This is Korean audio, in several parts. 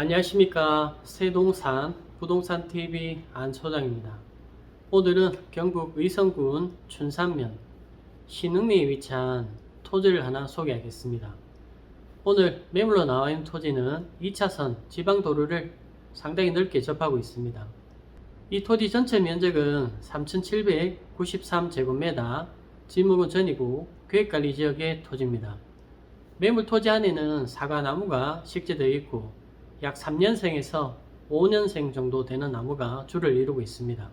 안녕하십니까. 세동산 부동산TV 안소장입니다. 오늘은 경북 의성군 춘산면 신흥리에 위치한 토지를 하나 소개하겠습니다. 오늘 매물로 나와 있는 토지는 2차선 지방도로를 상당히 넓게 접하고 있습니다. 이 토지 전체 면적은 3,793제곱미터, 지목은 전이고 계획관리지역의 토지입니다. 매물 토지 안에는 사과나무가 식재되어 있고 약 3년생에서 5년생 정도 되는 나무가 줄을 이루고 있습니다.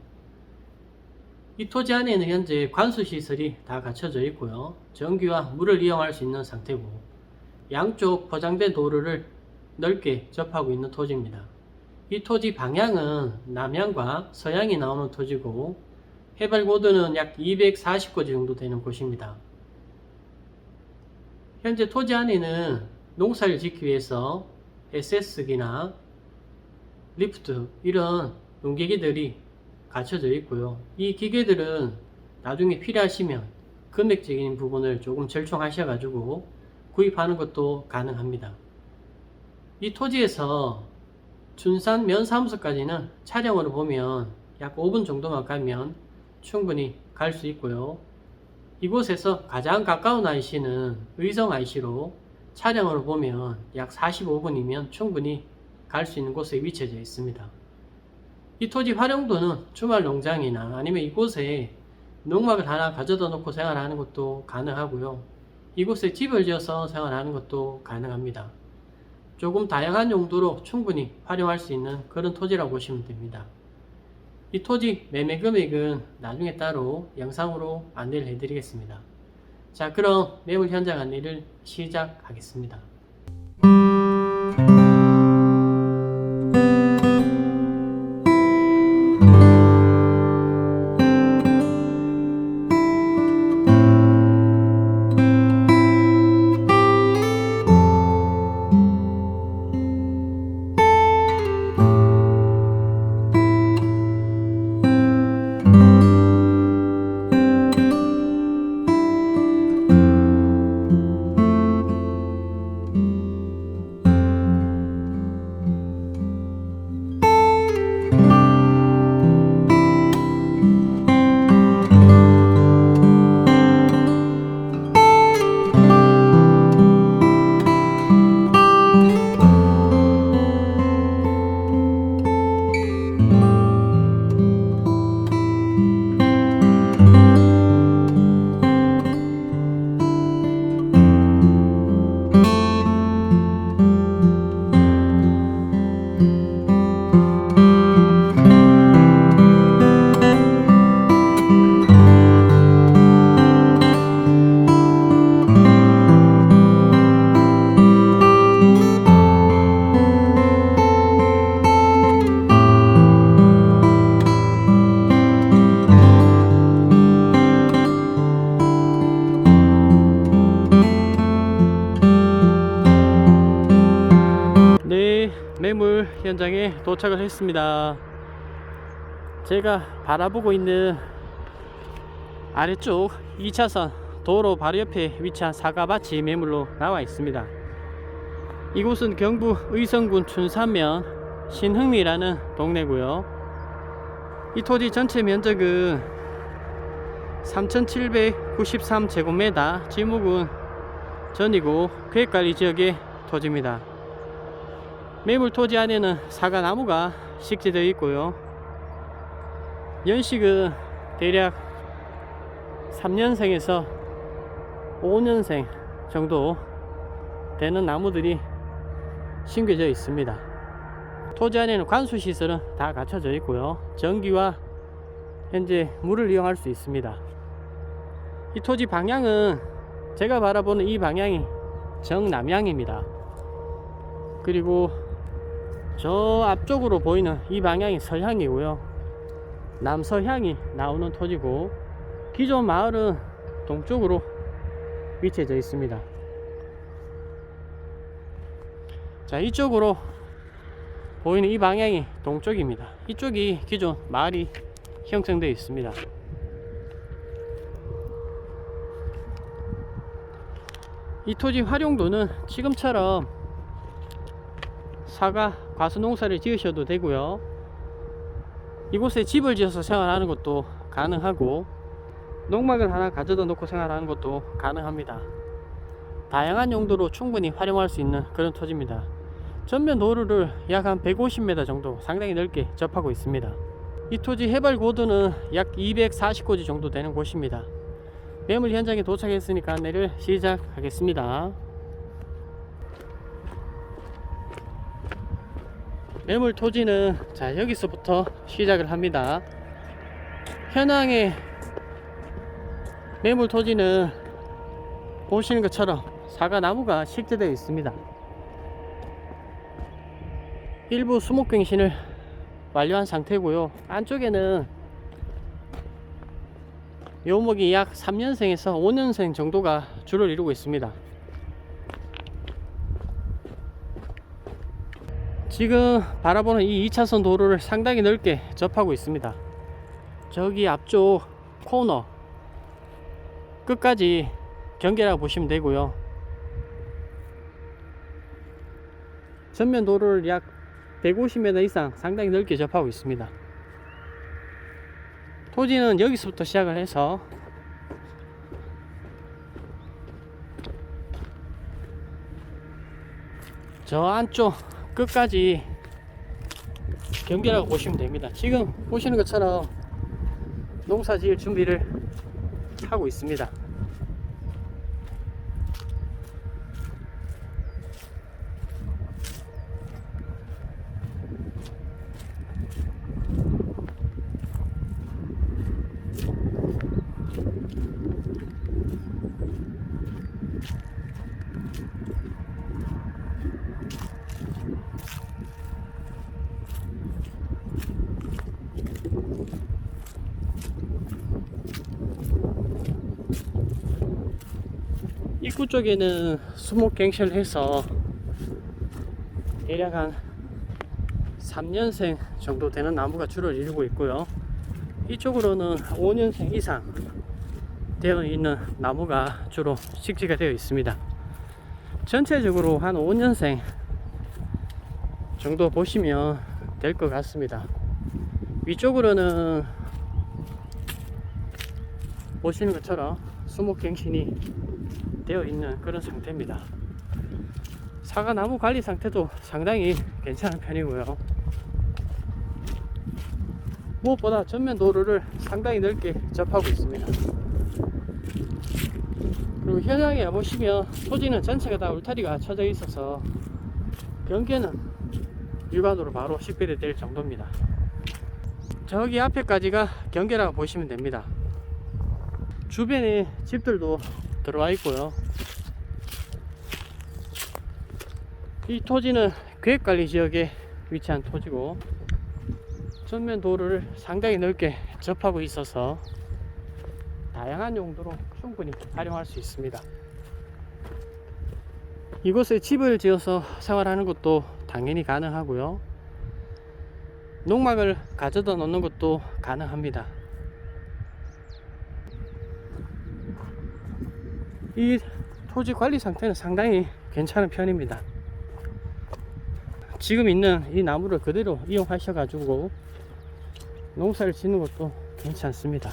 이 토지 안에는 현재 관수시설이 다 갖춰져 있고요. 전기와 물을 이용할 수 있는 상태고 양쪽 포장된 도로를 넓게 접하고 있는 토지입니다. 이 토지 방향은 남향과 서향이 나오는 토지고 해발 고도는 약 240고지 정도 되는 곳입니다. 현재 토지 안에는 농사를 짓기 위해서 SS기나 리프트 이런 농기계들이 갖춰져 있고요. 이 기계들은 나중에 필요하시면 금액적인 부분을 조금 절충하셔가지고 구입하는 것도 가능합니다. 이 토지에서 춘산 면사무소까지는 차량으로 보면 약 5분 정도만 가면 충분히 갈 수 있고요. 이곳에서 가장 가까운 IC는 의성 IC로 차량으로 보면 약 45분이면 충분히 갈 수 있는 곳에 위치해 있습니다. 이 토지 활용도는 주말 농장이나 아니면 이곳에 농막을 하나 가져다 놓고 생활하는 것도 가능하고요. 이곳에 집을 지어서 생활하는 것도 가능합니다. 조금 다양한 용도로 충분히 활용할 수 있는 그런 토지라고 보시면 됩니다. 이 토지 매매 금액은 나중에 따로 영상으로 안내를 해드리겠습니다. 자, 그럼 매물 현장 안내를 시작하겠습니다. 매물 현장에 도착을 했습니다. 제가 바라보고 있는 아래쪽 2차선 도로 바로 옆에 위치한 사과밭이 매물로 나와 있습니다. 이곳은 경북 의성군 춘산면 신흥리라는 동네고요. 이 토지 전체 면적은 3,793제곱미터, 지목은 전이고 계획관리 지역의 토지입니다. 매물 토지 안에는 사과나무가 식재되어 있고요. 연식은 대략 3년생에서 5년생 정도 되는 나무들이 심겨져 있습니다. 토지 안에는 관수시설은 다 갖춰져 있고요. 전기와 현재 물을 이용할 수 있습니다. 이 토지 방향은 제가 바라보는 이 방향이 정남향입니다. 그리고 저 앞쪽으로 보이는 이 방향이 서향이고요. 남서향이 나오는 토지고 기존 마을은 동쪽으로 위치해져 있습니다. 자, 이쪽으로 보이는 이 방향이 동쪽입니다. 이쪽이 기존 마을이 형성되어 있습니다. 이 토지 활용도는 지금처럼 사과 과수농사를 지으셔도 되고요. 이곳에 집을 지어서 생활하는 것도 가능하고, 농막을 하나 가져다 놓고 생활하는 것도 가능합니다. 다양한 용도로 충분히 활용할 수 있는 그런 토지입니다. 전면 도로를 약 한 150m 정도 상당히 넓게 접하고 있습니다. 이 토지 해발 고도는 약 240고지 정도 되는 곳입니다. 매물 현장에 도착했으니까 안내를 시작하겠습니다. 매물 토지는 자 여기서부터 시작을 합니다. 현황의 매물 토지는 보시는 것처럼 사과나무가 식재되어 있습니다. 일부 수목갱신을 완료한 상태고요. 안쪽에는 묘목이 약 3년생에서 5년생 정도가 주를 이루고 있습니다. 지금 바라보는 이 2차선 도로를 상당히 넓게 접하고 있습니다. 저기 앞쪽 코너 끝까지 경계라고 보시면 되고요. 전면 도로를 약 150m 이상 상당히 넓게 접하고 있습니다. 토지는 여기서부터 시작을 해서 저 안쪽 끝까지 경계라고 보시면 됩니다. 지금 보시는 것처럼 농사 지을 준비를 하고 있습니다. 입구 쪽에는 수목갱신을 해서 대략 한 3년생 정도 되는 나무가 주를 이루고 있고요. 이쪽으로는 5년생 이상 되어 있는 나무가 주로 식재가 되어 있습니다. 전체적으로 한 5년생 정도 보시면 될 것 같습니다. 위쪽으로는 보시는 것처럼 수목갱신이 되어 있는 그런 상태입니다. 사과나무 관리 상태도 상당히 괜찮은 편이고요. 무엇보다 전면 도로를 상당히 넓게 접하고 있습니다. 그리고 현장에 보시면 토지는 전체가 다 울타리가 쳐져 있어서 경계는 일반으로 바로 식별이 될 정도입니다. 저기 앞에까지가 경계라고 보시면 됩니다. 주변에 집들도 들어와 있고요. 이 토지는 계획관리지역에 위치한 토지고 전면 도로를 상당히 넓게 접하고 있어서 다양한 용도로 충분히 활용할 수 있습니다. 이곳에 집을 지어서 생활하는 것도 당연히 가능하고요. 농막을 가져다 놓는 것도 가능합니다. 이 토지 관리 상태는 상당히 괜찮은 편입니다. 지금 있는 이 나무를 그대로 이용하셔 가지고 농사를 짓는 것도 괜찮습니다.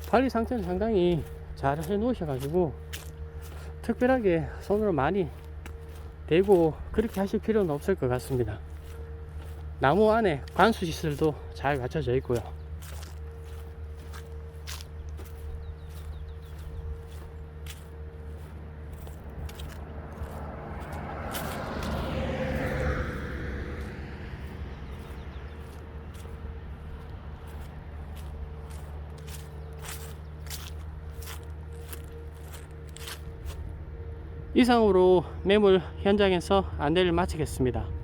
관리 상태는 상당히 잘 해 놓으셔 가지고 특별하게 손으로 많이 대고 그렇게 하실 필요는 없을 것 같습니다. 나무 안에 관수 시설도 잘 갖춰져 있고요. 이상으로 매물 현장에서 안내를 마치겠습니다.